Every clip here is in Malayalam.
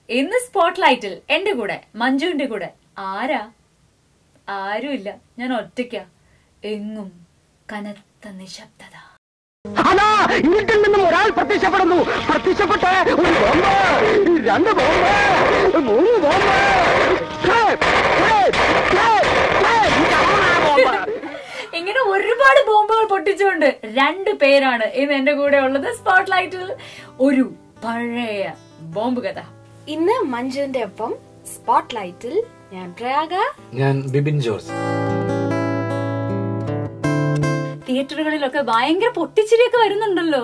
ഇന്ന് സ്പോട്ട്ലൈറ്റിൽ എന്റെ കൂടെ മഞ്ജുവിന്റെ കൂടെ ആരുമില്ല, ഞാൻ ഒറ്റയ്ക്ക. എങ്ങും കനത്ത നിശബ്ദത. വീട്ടിൽ നിന്നും ഒരാൾ പ്രത്യക്ഷപ്പെടുന്നു. പ്രത്യക്ഷപ്പെട്ട് ഒരു ബോംബ്, 2 ബോംബ്, 3 ബോംബ്. ഇങ്ങനെ ഒരുപാട് ബോംബുകൾ പൊട്ടിച്ചുകൊണ്ട് 2 പേരാണ് ഇന്ന് എന്റെ കൂടെ ഉള്ളത് സ്പോട്ട്ലൈറ്റിൽ. ഒരു പഴയ ബോംബ് കഥ. ഇന്ന് മഞ്ജുവിന്റെ ഒപ്പം സ്പോട്ട്ലൈറ്റിൽ ഞാൻ പ്രയാഗ, ഞാൻ ബിബിൻ ജോർജ്. തിയേറ്ററുകളിലൊക്കെ ഭയങ്കര പൊട്ടിച്ചിരിയൊക്കെ വരുന്നുണ്ടല്ലോ,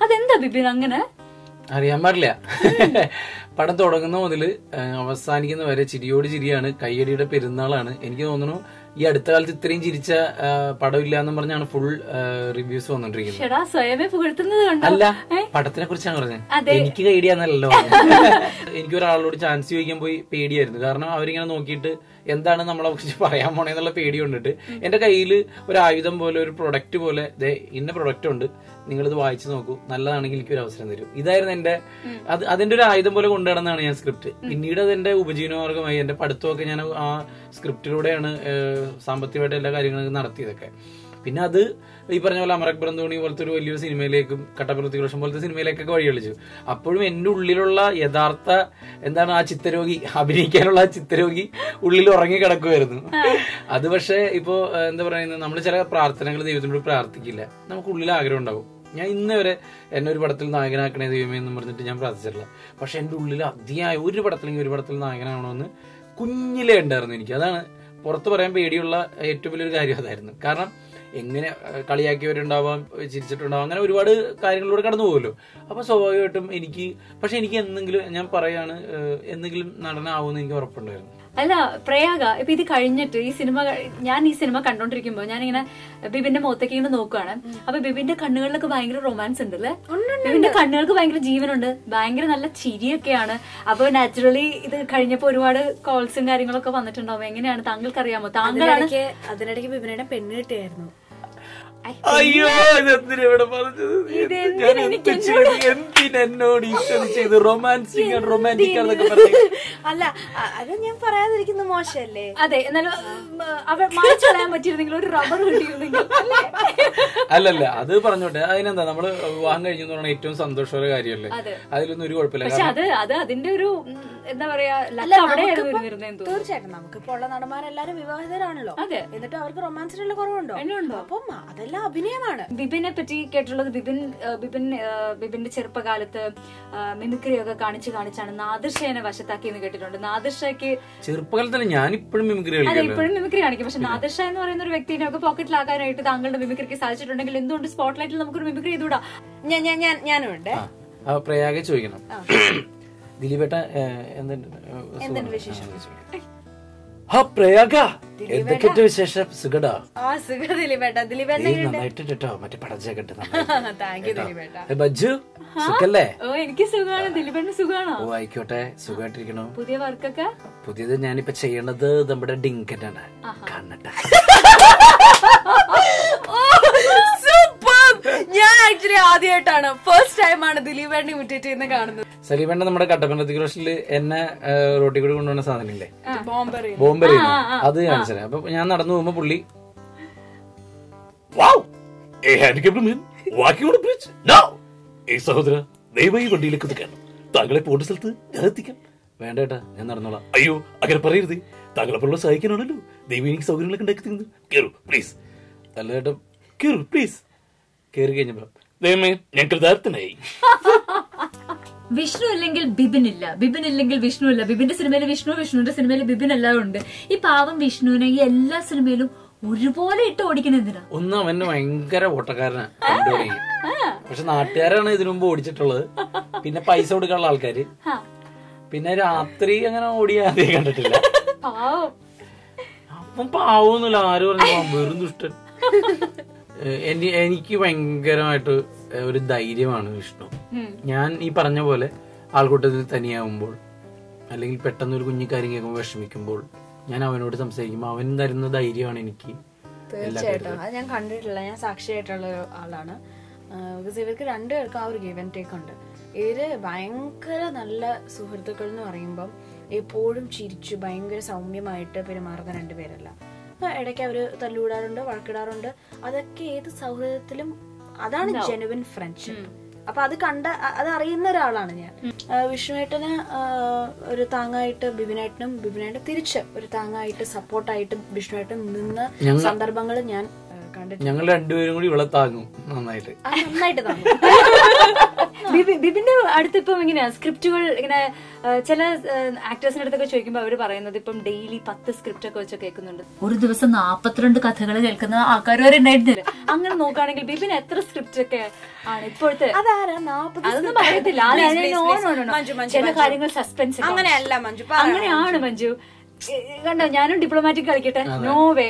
അതെന്താ ബിബിൻ അങ്ങനെ? അറിയാൻ പാടില്ല. പടം തുടങ്ങുന്ന മുതല് അവസാനിക്കുന്ന വരെ ചിരിയോട് ചിരിയാണ്. കയ്യടിയുടെ പെരുന്നാളാണ്. എനിക്ക് തോന്നുന്നു ഈ അടുത്ത കാലത്ത് ഇത്രയും ചിരിച്ച പടം ഇല്ല എന്നും പറഞ്ഞാണ് ഫുൾ റിവ്യൂസ് വന്നോണ്ടിരിക്കുന്നത്. അല്ല, പടത്തിനെ കുറിച്ചാണ് പറഞ്ഞത്. എനിക്ക് കൈഡിയാന്നല്ലോ. എനിക്ക് ഒരാളോട് ചാൻസ് ചോദിക്കാൻ പോയി പേടിയായിരുന്നു. കാരണം അവരിങ്ങനെ നോക്കിയിട്ട് എന്താണ് നമ്മളെ കുറിച്ച് പറയാൻ പോണേന്നുള്ള പേടി കൊണ്ടിട്ട് എന്റെ കയ്യിൽ ഒരു ആയുധം പോലെ, ഒരു പ്രൊഡക്റ്റ് പോലെ, ഇന്ന പ്രൊഡക്റ്റ് ഉണ്ട്, നിങ്ങളിത് വായിച്ചു നോക്കൂ, നല്ലതാണെങ്കിൽ എനിക്കൊരു അവസരം തരും. ഇതായിരുന്നു എന്റെ അതിന്റെ ഒരു ആയുധം പോലെ കൊണ്ടുനടന്നാണ് ഞാൻ സ്ക്രിപ്റ്റ്. പിന്നീട് അതെന്റെ ഉപജീവനമാർഗമായി. എന്റെ പഠിത്തമൊക്കെ ഞാൻ ആ സ്ക്രിപ്റ്റിലൂടെയാണ് സാമ്പത്തികമായിട്ട് എല്ലാ കാര്യങ്ങളും നടത്തിയതൊക്കെ. പിന്നെ അത് ഈ പറഞ്ഞ പോലെ അമർ അക്ബർ ധോണി പോലത്തെ ഒരു വലിയൊരു സിനിമയിലേക്കും കട്ടപ്പുറത്തികോഷം പോലത്തെ സിനിമയിലേക്കൊക്കെ വഴികളിച്ചു. അപ്പോഴും എന്റെ ഉള്ളിലുള്ള യഥാർത്ഥ എന്താണ് ആ ചിത്തരോഗി, അഭിനയിക്കാനുള്ള ആ ചിത്തരോഗി ഉള്ളിൽ ഉറങ്ങി കിടക്കുമായിരുന്നു. അത് പക്ഷെ ഇപ്പോ എന്താ പറയുന്നത്, നമ്മൾ ചില പ്രാർത്ഥനകൾ ദൈവത്തിനോട് പ്രാർത്ഥിക്കില്ല, നമുക്ക് ഉള്ളിൽ ആഗ്രഹം ഉണ്ടാവും. ഞാൻ ഇന്ന് വരെ എന്നെ ഒരു പടത്തിൽ നായകനാക്കണേ ദൈവമേ എന്ന് പറഞ്ഞിട്ട് ഞാൻ പ്രാർത്ഥിച്ചിട്ടില്ല. പക്ഷെ എന്റെ ഉള്ളിൽ അതിയായ ഒരു പടത്തിൽ നായകനാവണമെന്ന് കുഞ്ഞിലേ ഉണ്ടായിരുന്നു എനിക്ക്. അതാണ് പുറത്ത് പറയാൻ പേടിയുള്ള ഏറ്റവും വലിയൊരു കാര്യം അതായിരുന്നു. കാരണം എങ്ങനെ കളിയാക്കിയവരുണ്ടാവാം, ചിരിച്ചിട്ടുണ്ടാവാം, അങ്ങനെ ഒരുപാട് കാര്യങ്ങളിലൂടെ കടന്നു പോകുമല്ലോ. അപ്പൊ സ്വാഭാവികമായിട്ടും എനിക്ക് എന്തെങ്കിലും ഞാൻ പറയാണ്, എന്തെങ്കിലും നടനാവുമെന്ന് എനിക്ക് ഉറപ്പുണ്ടായിരുന്നു. അല്ല പ്രയാഗ, ഇപ്പൊ ഇത് കഴിഞ്ഞിട്ട് ഞാൻ ഈ സിനിമ കണ്ടോണ്ടിരിക്കുമ്പോ ഞാനിങ്ങനെ ബിബിന്റെ മുഖത്തേക്ക് ഇങ്ങനെ നോക്കുകയാണ്. അപ്പൊ ബിബിന്റെ കണ്ണുകളിലൊക്കെ ഭയങ്കര റൊമാൻസ് ഉണ്ട് അല്ലേ? ബിബിന്റെ കണ്ണുകൾക്ക് ഭയങ്കര ജീവനുണ്ട്, ഭയങ്കര നല്ല ചിരിയൊക്കെയാണ്. അപ്പൊ നാച്ചുറലി ഇത് കഴിഞ്ഞപ്പോ ഒരുപാട് കോൾസും കാര്യങ്ങളൊക്കെ വന്നിട്ടുണ്ടാവും. എങ്ങനെയാണ് താങ്കൾക്ക് അറിയാമോ? താങ്കളാണ് അതിനിടയ്ക്ക് ബിബിനെ പെണ്ണ് കിട്ടിയായിരുന്നു. അയ്യോ, ഇതെന്തിനാ പറഞ്ഞത്? എന്തിനോട് ഇഷ്ടം ചെയ്ത് റൊമാൻറ്റിക് എന്നൊക്കെ പറഞ്ഞു. അല്ല, അത് ഞാൻ പറയാതിരിക്കുന്ന മോശമല്ലേ? അതെ, എന്നാലും മായ്ച്ചു കളയാൻ പറ്റിയിരുന്നെങ്കിൽ, ഒരു റബ്ബർ കിട്ടിയിരുന്നെങ്കിൽ. അല്ലല്ല, അത് പറഞ്ഞോട്ടെ, അതിനെന്താ, നമ്മള് വിവാഹം കഴിഞ്ഞു പറഞ്ഞാൽ ഏറ്റവും സന്തോഷമുള്ള കാര്യമല്ലേ, അതിലൊന്നും ഒരു കുഴപ്പമില്ല. പക്ഷെ അത് അതിന്റെ ഒരു എന്താ പറയാ, തീർച്ചയായിട്ടും നമുക്കിപ്പോ ഉള്ള നടന്മാരെല്ലാരും വിവാഹിതരാണല്ലോ. എന്നിട്ട് അവർക്ക് റൊമാൻസിനുള്ള കുറവുണ്ടോ? അപ്പം അതെല്ലാം അഭിനയമാണ്. ബിബിനെ പറ്റി കേട്ടുള്ളത്, ബിബിന്റെ ചെറുപ്പകാലത്ത് മിമിക്രിയൊക്കെ കാണിച്ചാണ് നാദിർഷയെ വശത്താക്കിയെന്ന് കേട്ടിട്ടുണ്ട്. നാദിർഷയ്ക്ക് ചെറുപ്പകാലത്തല്ല, ഞാൻ ഇപ്പോഴും മിമിക്രി കാണിക്കും. പക്ഷെ നാദിർഷ എന്ന് പറയുന്ന ഒരു വ്യക്തിനെ ഒക്കെ പോക്കറ്റിലാക്കാനായിട്ട് താങ്കളുടെ മിമിക്രിക്ക് സാധിച്ചിട്ടുണ്ടെങ്കിൽ എന്തുകൊണ്ട് സ്പോട്ട്ലൈറ്റിൽ നമുക്കൊരു മിമിക്രി ചെയ്തുകൂടാ? ഞാനുണ്ട്. പ്രയാഗ ചോദിക്കണം, ദിലീപേട്ട എന്തുണ്ട് വിശേഷം? എന്തൊക്കെ വിശേഷം? സുഖടാ? നന്നായിട്ട് മറ്റേ പടച്ചേക്കട്ടെ. ബജ്ജു സുഖല്ലേ? എനിക്ക് സുഖമാണ്. ദിലീപേട്ടന് സുഖമാണോ? ഓ ആയിക്കോട്ടെ, സുഖമായിട്ടിരിക്കണോ? പുതിയ വർക്കൊക്കെ? പുതിയത് ഞാനിപ്പോ ചെയ്യണത് നമ്മുടെ ഡിങ്കനാണ്. കാണട്ടെ. ഞാൻ ആക്ച്വലി ആദ്യമായിട്ടാണ്, ഫസ്റ്റ് ടൈമാണ് ദിലീപേട്ടനെ ഇമിറ്റേറ്റ് ചെയ്യുന്ന കാണുന്നത്. സലീപേട്ട നമ്മുടെ കട്ടപ്പനത്തില് എന്നെ റോട്ടിൽ കൂടി കൊണ്ടുവന്ന സാധനമില്ലേ, ബോംബെറി, അത് കാണിച്ചത്. അപ്പൊ ഞാൻ നടന്നു പോകുമ്പോ പുള്ളി സഹോദര ദയവായി വണ്ടിയിലേക്ക് എത്തിക്കണം, താങ്കളെ പോണ്ട സ്ഥലത്ത് ഞാൻ എത്തിക്കാം. വേണ്ടേട്ടാ, ഞാൻ നടന്നോളാം. അയ്യോ അങ്ങനെ പറയരുത്, താങ്കളെപ്പോലുള്ള സഹായിക്കാനാണല്ലോ ദൈവം എനിക്ക് സൗകര്യങ്ങളൊക്കെ ഉണ്ടാക്കി തരുന്നത്. കേറു പ്ലീസ്. അല്ല ചേട്ടാ, കേറു പ്ലീസ്. കേറി കഴിഞ്ഞപ്പോ ദൈവമേ ഞാൻ കൃതാർത്ഥനായി. വിഷ്ണു ഇല്ലെങ്കിൽ ബിബിൻ ഇല്ല, ബിബിൻ ഇല്ലെങ്കിൽ വിഷ്ണു ഇല്ല. ബിബിന്റെ സിനിമയില് വിഷ്ണു, വിഷ്ണുവിന്റെ സിനിമയില് ബിബിൻ എല്ലാം ഉണ്ട്. ഈ പാവം വിഷ്ണുവിനെ ഈ എല്ലാ സിനിമയിലും ഒരുപോലെ ഇട്ട് ഓടിക്കുന്ന എന്തിനാ? ഒന്നും അവന് ഭയങ്കര ഓട്ടക്കാരനാണ്, പക്ഷെ നാട്ടുകാരാണ് ഇതിനു മുമ്പ് ഓടിച്ചിട്ടുള്ളത്. പിന്നെ പൈസ കൊടുക്കാനുള്ള ആൾക്കാര്. പിന്നെ രാത്രി അങ്ങനെ ഓടിയാതെ കണ്ടിട്ടില്ല. അപ്പം പാവൊന്നുമില്ല, ആര് പറഞ്ഞു വെറും ദുഷ്ടൻ. എനിക്ക് ഭയങ്കരമായിട്ട് ഒരു ധൈര്യമാണ് വിഷ്ണു. ഞാൻ ഈ പറഞ്ഞ പോലെ ആൾക്കൂട്ടത്തിൽ തനിയാവുമ്പോൾ, അല്ലെങ്കിൽ പെട്ടെന്ന് ഒരു കുഞ്ഞു കാര്യം കേൾക്കുമ്പോൾ വിഷമിക്കുമ്പോൾ ഞാൻ അവനോട് സംസാരിക്കുമ്പോൾ അവൻ തരുന്ന ധൈര്യമാണ് എനിക്ക്. തീർച്ചയായിട്ടും അത് ഞാൻ കണ്ടിട്ടില്ല, ഞാൻ സാക്ഷിയായിട്ടുള്ള ആളാണ്. ബിക്കോസ് ഇവർക്ക് രണ്ടുപേർക്കും ആ ഒരു ഗിവ് ആൻഡ് ടേക്ക് ഉണ്ട്. ഇവര് ഭയങ്കര നല്ല സുഹൃത്തുക്കൾ എന്ന് പറയുമ്പം എപ്പോഴും ചിരിച്ചു ഭയങ്കര സൗമ്യമായിട്ട് പെരുമാറുന്ന രണ്ടുപേരല്ല. ഇടയ്ക്ക് അവര് തല്ലുകൂടാറുണ്ട്, വഴക്കിടാറുണ്ട്. അതൊക്കെ ഏത് സൗഹൃദത്തിലും അതാണ് ജെനുവിൻ ഫ്രണ്ട്ഷിപ്പ്. അപ്പൊ അത് അറിയുന്ന ഒരാളാണ് ഞാൻ. വിഷ്ണുവേട്ടന് ഒരു താങ്ങായിട്ട് ബിബിനേട്ടനും, ബിബിനേട്ടൻ തിരിച്ച് ഒരു താങ്ങായിട്ട് സപ്പോർട്ടായിട്ട് വിഷ്ണുവേട്ടൻ നിന്ന സന്ദർഭങ്ങൾ ഞാൻ കണ്ടിട്ടുണ്ട്. ഞങ്ങൾ രണ്ടുപേരും കൂടി ഇവിടെ താങ്ങും നന്നായിട്ട് താങ്ങും. ബിബിന്റെ അടുത്തിപ്പം ഇങ്ങനെയാ സ്ക്രിപ്റ്റുകൾ ഇങ്ങനെ ചില ആക്ടേഴ്സിന്റെ അടുത്തൊക്കെ ചോദിക്കുമ്പോ അവര് പറയുന്നത് ഇപ്പം ഡെയിലി 10 സ്ക്രിപ്റ്റ് ഒക്കെ വെച്ച് കേൾക്കുന്നുണ്ട്. ഒരു ദിവസം 42 കഥകൾ കേൾക്കുന്ന ആൾക്കാർ വരെ ഉണ്ടായിരുന്നില്ല. അങ്ങനെ നോക്കുകയാണെങ്കിൽ ബിബിൻ എത്ര സ്ക്രിപ്റ്റ് ഒക്കെ ആണ് ഇപ്പോഴത്തെ? അതൊന്നും പറയത്തില്ല. ചില കാര്യങ്ങൾ സസ്പെൻസ് അങ്ങനെയല്ല മഞ്ജു, അങ്ങനെയാണ് മഞ്ജു. കണ്ടോ, ഞാനും ഡിപ്ലോമാറ്റിക് കളിക്കട്ടെ. നോവേ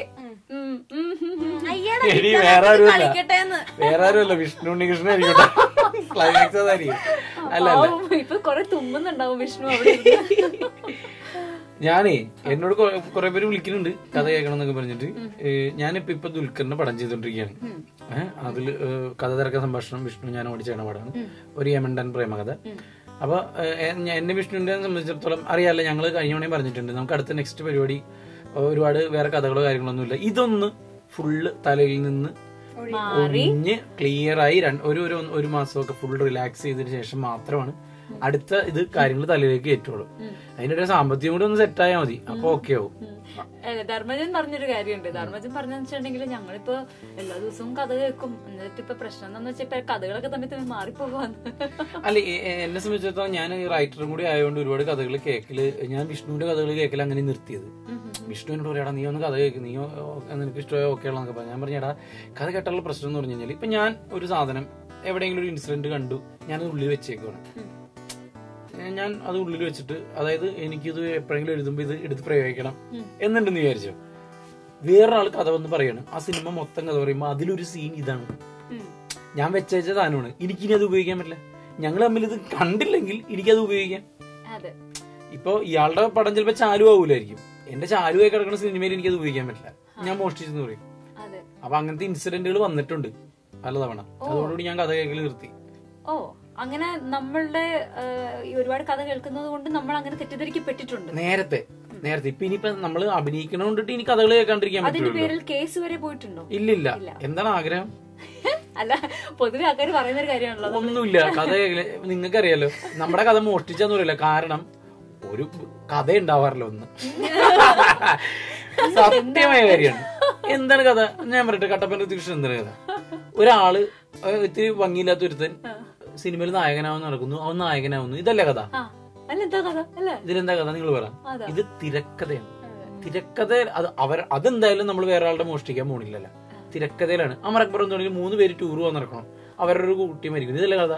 വേറെ ആരുമല്ല വിഷ്ണു ഉണ്ണികൃഷ്ണൻ ആയിരിക്കട്ടെ. ക്ലൈമാക്സ് അതായിരിക്കും. അല്ല ഇപ്പൊ കൊറേ തുമ്മുന്നുണ്ടാവും വിഷ്ണു. ഞാനേ എന്നോട് കുറെ പേര് വിളിക്കുന്നുണ്ട് കഥ കേൾക്കണം എന്നൊക്കെ പറഞ്ഞിട്ട്. ഞാനിപ്പോ ദുൽഖറിന്റെ പടം ചെയ്തോണ്ടിരിക്കുകയാണ്. അതില് കഥ തിരക്ക സംഭാഷണം വിഷ്ണു ഞാൻ ഓടി ചെയ്യണ പടമാണ്, ഒരു യമണ്ടൻ പ്രേമകഥ. അപ്പൊ എന്നെ വിഷ്ണുവിനെ സംബന്ധിച്ചിടത്തോളം അറിയാലോ, ഞങ്ങള് കഴിഞ്ഞ തവണയും പറഞ്ഞിട്ടുണ്ട് നമുക്ക് അടുത്ത നെക്സ്റ്റ് പരിപാടി ഒരുപാട് വേറെ കഥകളോ കാര്യങ്ങളൊന്നുമില്ല. ഇതൊന്ന് ഫുള്ള് തലയിൽ നിന്ന് ഒഴിഞ്ഞ് ക്ലിയർ ആയി ഒരു മാസമൊക്കെ ഫുൾ റിലാക്സ് ചെയ്തതിനു ശേഷം മാത്രമാണ് അടുത്ത ഇത് കാര്യങ്ങൾ തലയിലേക്ക് കയറ്റുള്ളൂ. അതിന്റെ ഒരു സാമ്പത്തികം കൂടി ഒന്ന് സെറ്റ് ആയാൽ മതി, അപ്പൊ ഓക്കെ ആവും. ധർമ്മജൻ പറഞ്ഞൊരു കാര്യമുണ്ട്. ധർമ്മജൻ പറഞ്ഞെന്ന് വെച്ചിട്ടുണ്ടെങ്കിൽ ഞങ്ങളിപ്പോ എല്ലാ ദിവസവും കഥ കേൾക്കും. എന്നിട്ട് ഇപ്പൊ പ്രശ്നം എന്താന്ന് വെച്ചാൽ കഥകളൊക്കെ തമ്മിൽ മാറിപ്പോവാന്ന്. അല്ല, എന്നെ സംബന്ധിച്ചിടത്തോളം ഞാൻ റൈറ്ററും കൂടി ആയതുകൊണ്ട് ഒരുപാട് കഥകൾ കേൾക്കല്, ഞാൻ വിഷ്ണുവിന്റെ കഥകൾ കേൾക്കൽ അങ്ങനെ നിർത്തിയത്. വിഷ്ണു എന്നോട് പറയാടാ നീ ഒന്ന് കഥ കേൾക്ക്, നീ നിനക്ക് ഇഷ്ടമായ ഓക്കെ ആണെന്നൊക്കെ പറഞ്ഞു. ഞാൻ പറഞ്ഞാടാ കഥ കേട്ടുള്ള പ്രശ്നം എന്ന് പറഞ്ഞു കഴിഞ്ഞാൽ ഇപ്പൊ ഞാൻ ഒരു സാധനം എവിടെയെങ്കിലും ഒരു ഇൻസിഡന്റ് കണ്ടു, ഞാനത് ഉള്ളിൽ വെച്ചേക്കുവാണ്. ഞാൻ അത് ഉള്ളിൽ വെച്ചിട്ട്, അതായത് എനിക്കിത് എപ്പോഴെങ്കിലും എഴുതുമ്പോ ഇത് എടുത്ത് പ്രയോഗിക്കണം എന്നുണ്ടെന്ന് വിചാരിച്ചോ. വേറൊരാൾ കഥ വന്ന് പറയാണ്, ആ സിനിമ മൊത്തം കഥ പറയുമ്പോ അതിലൊരു സീൻ ഇതാണ്, ഞാൻ വെച്ച സാധനമാണ്, എനിക്കിനി അത് ഉപയോഗിക്കാൻ പറ്റില്ല. ഞങ്ങൾ തമ്മിൽ ഇത് കണ്ടില്ലെങ്കിൽ എനിക്കത് ഉപയോഗിക്കാം. ഇപ്പൊ ഇയാളുടെ പടം ചിലപ്പോ ചാലു ആവൂലായിരിക്കും, എന്റെ ചാലുവായി കിടക്കുന്ന സിനിമയിൽ എനിക്കത് ഉപയോഗിക്കാൻ പറ്റില്ല, ഞാൻ മോഷ്ടിച്ചെന്ന് പറയും. അപ്പൊ അങ്ങനത്തെ ഇൻസിഡന്റുകൾ വന്നിട്ടുണ്ട് പലതവണ. അതോടുകൂടി ഞാൻ കഥ കേൾക്കൽ നിർത്തി. അങ്ങനെ നമ്മളുടെ ഒരുപാട് കഥ കേൾക്കുന്നത് കൊണ്ട് നമ്മൾ അങ്ങനെ തെറ്റിദ്ധരിക്കപ്പെട്ടിട്ടുണ്ട് നേരത്തെ. ഇപ്പൊ ഇനിയിപ്പൊ നമ്മള് അഭിനയിക്കണോണ്ടിട്ട് ഇനി കഥകൾ കേൾക്കാണ്ടിരിക്കാൻ പറ്റില്ല. കേസ് വരെ പോയിട്ടുണ്ടോ? ഇല്ലില്ല. എന്താണ് ആഗ്രഹം? അല്ല, പൊതുവെ ആൾക്കാർ പറയുന്ന ഒരു കാര്യമാണല്ലോ. ഒന്നുമില്ല, കഥ നിങ്ങൾക്കറിയാലോ, നമ്മുടെ കഥ മോഷ്ടിച്ചെന്ന് പറയില്ല. കാരണം ഒരു കഥ ഉണ്ടാവാറില്ല ഒന്ന്. സത്യമായ കാര്യമാണ്. എന്താണ് കഥ? ഞാൻ പറയട്ടെ, കട്ടപ്പന കൃഷ്ണൻ എന്താണ് കഥ? ഒരാള് ഇത്തിരി ഭംഗിയില്ലാത്ത ഒരുത്തൻ സിനിമയിൽ നായകനാവുന്ന നടക്കുന്നു, അവൻ നായകനാവുന്നു. ഇതല്ല കഥ. ഇതിലെന്താ കഥ നിങ്ങൾ പറ? ഇത് തിരക്കഥയാണ്. തിരക്കഥ അതെന്തായാലും നമ്മൾ വേറെ ആളുടെ മോഷ്ടിക്കാൻ പോണില്ലല്ലോ. തിരക്കഥയിലാണ്. അമർ അക്ബർ എന്ന് പറഞ്ഞാൽ 3 പേര് ടൂർ പോകാൻ നടക്കണം, അവരുടെ ഒരു കുട്ടി മരിക്കുന്നു. ഇതല്ല കഥ.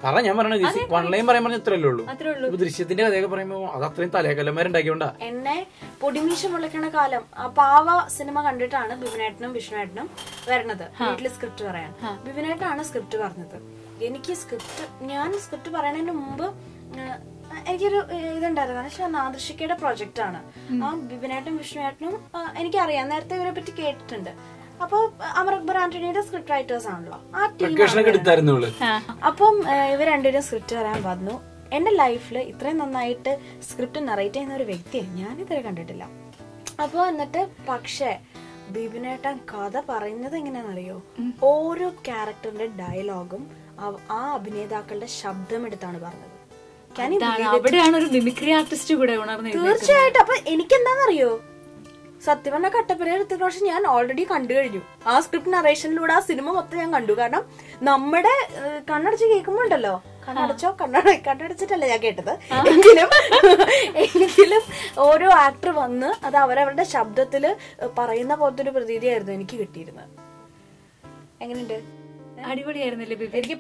പറ, ഞാൻ പറയണത് വൺലൈൻ പറയാൻ പറഞ്ഞ ഇത്രയല്ലേ ഉള്ളൂ. ഇപ്പൊ ദൃശ്യത്തിന്റെ കഥയൊക്കെ പറയുമ്പോ അത് അത്രയും തലകല്ലന്മാരുണ്ടാക്കിയോണ്ടാ. എന്നെ പൊടിമീശ മുളയ്ക്കണ കാലം ആ പാവ സിനിമ കണ്ടിട്ടാണ് ബിബിനേട്ടനും വിഷ്ണുവേട്ടനും വരണത് വീട്ടില് സ്ക്രിപ്റ്റ് പറയാൻ. ബിബിനേട്ടനാണ് സ്ക്രിപ്റ്റ് പറഞ്ഞത്. എനിക്ക് ഞാൻ സ്ക്രിപ്റ്റ് പറയുന്നതിന് മുമ്പ് എനിക്കൊരു ഇതുണ്ടായിരുന്നു. പക്ഷെ നാദൃഷിക്കയുടെ പ്രൊജക്റ്റ് ആണ്. ആ ബിബിനേട്ടനും വിഷ്ണുവേട്ടനും എനിക്കറിയാം, നേരത്തെ ഇവരെ പറ്റി കേട്ടിട്ടുണ്ട്. അപ്പൊ അമർ അക്ബർ ആന്റണിയുടെ സ്ക്രിപ്റ്റ് റൈറ്റേഴ്സ് ആണല്ലോ, ആ ടീം. അപ്പം ഇവർ രണ്ടുപേരും സ്ക്രിപ്റ്റ് പറയാൻ വന്നു. എന്റെ ലൈഫിൽ ഇത്രയും നന്നായിട്ട് സ്ക്രിപ്റ്റ് നറേറ്റ് ചെയ്യുന്ന ഒരു വ്യക്തിയെ ഞാൻ ഇതുവരെ കണ്ടിട്ടില്ല. അപ്പൊ എന്നിട്ട് പക്ഷേ ബിബിനേട്ടൻ കഥ പറയുന്നത് എങ്ങനെയാണെന്നറിയോ? ഓരോ ക്യാരക്ടറിന്റെ ഡയലോഗും ആ അഭിനേതാക്കളുടെ ശബ്ദം എടുത്താണ് പറഞ്ഞത്. തീർച്ചയായിട്ടും. അപ്പൊ എനിക്കെന്താന്നറിയോ, സത്യം പറഞ്ഞ കട്ടപ്പന ഋത്തിക് റോഷൻ ഞാൻ ഓൾറെഡി കണ്ടു കഴിഞ്ഞു. ആ സ്ക്രിപ്റ്റ് നറേഷനിലൂടെ ആ സിനിമ മൊത്തം ഞാൻ കണ്ടു. കാരണം നമ്മുടെ കണ്ണടച്ച് കേൾക്കുമ്പോ ഉണ്ടല്ലോ, കണ്ണടച്ചിട്ടല്ല ഞാൻ കേട്ടത്, എങ്കിലും ഓരോ ആക്ടർ വന്ന് അത് അവരവരുടെ ശബ്ദത്തില് പറയുന്ന പോലത്തെ ഒരു പ്രതീതിയായിരുന്നു എനിക്ക് കിട്ടിയിരുന്നത്. എങ്ങനെയുണ്ട്? അടിപൊളിയായിരുന്നില്ലേ? എനിക്ക്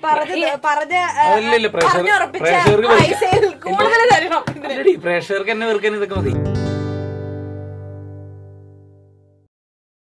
പറഞ്ഞുറപ്പിച്ച കൂടുതൽ തരണം. പ്രേക്ഷകർക്ക് എന്നെ വെറുക്കാൻ ഇതൊക്കെ മതി.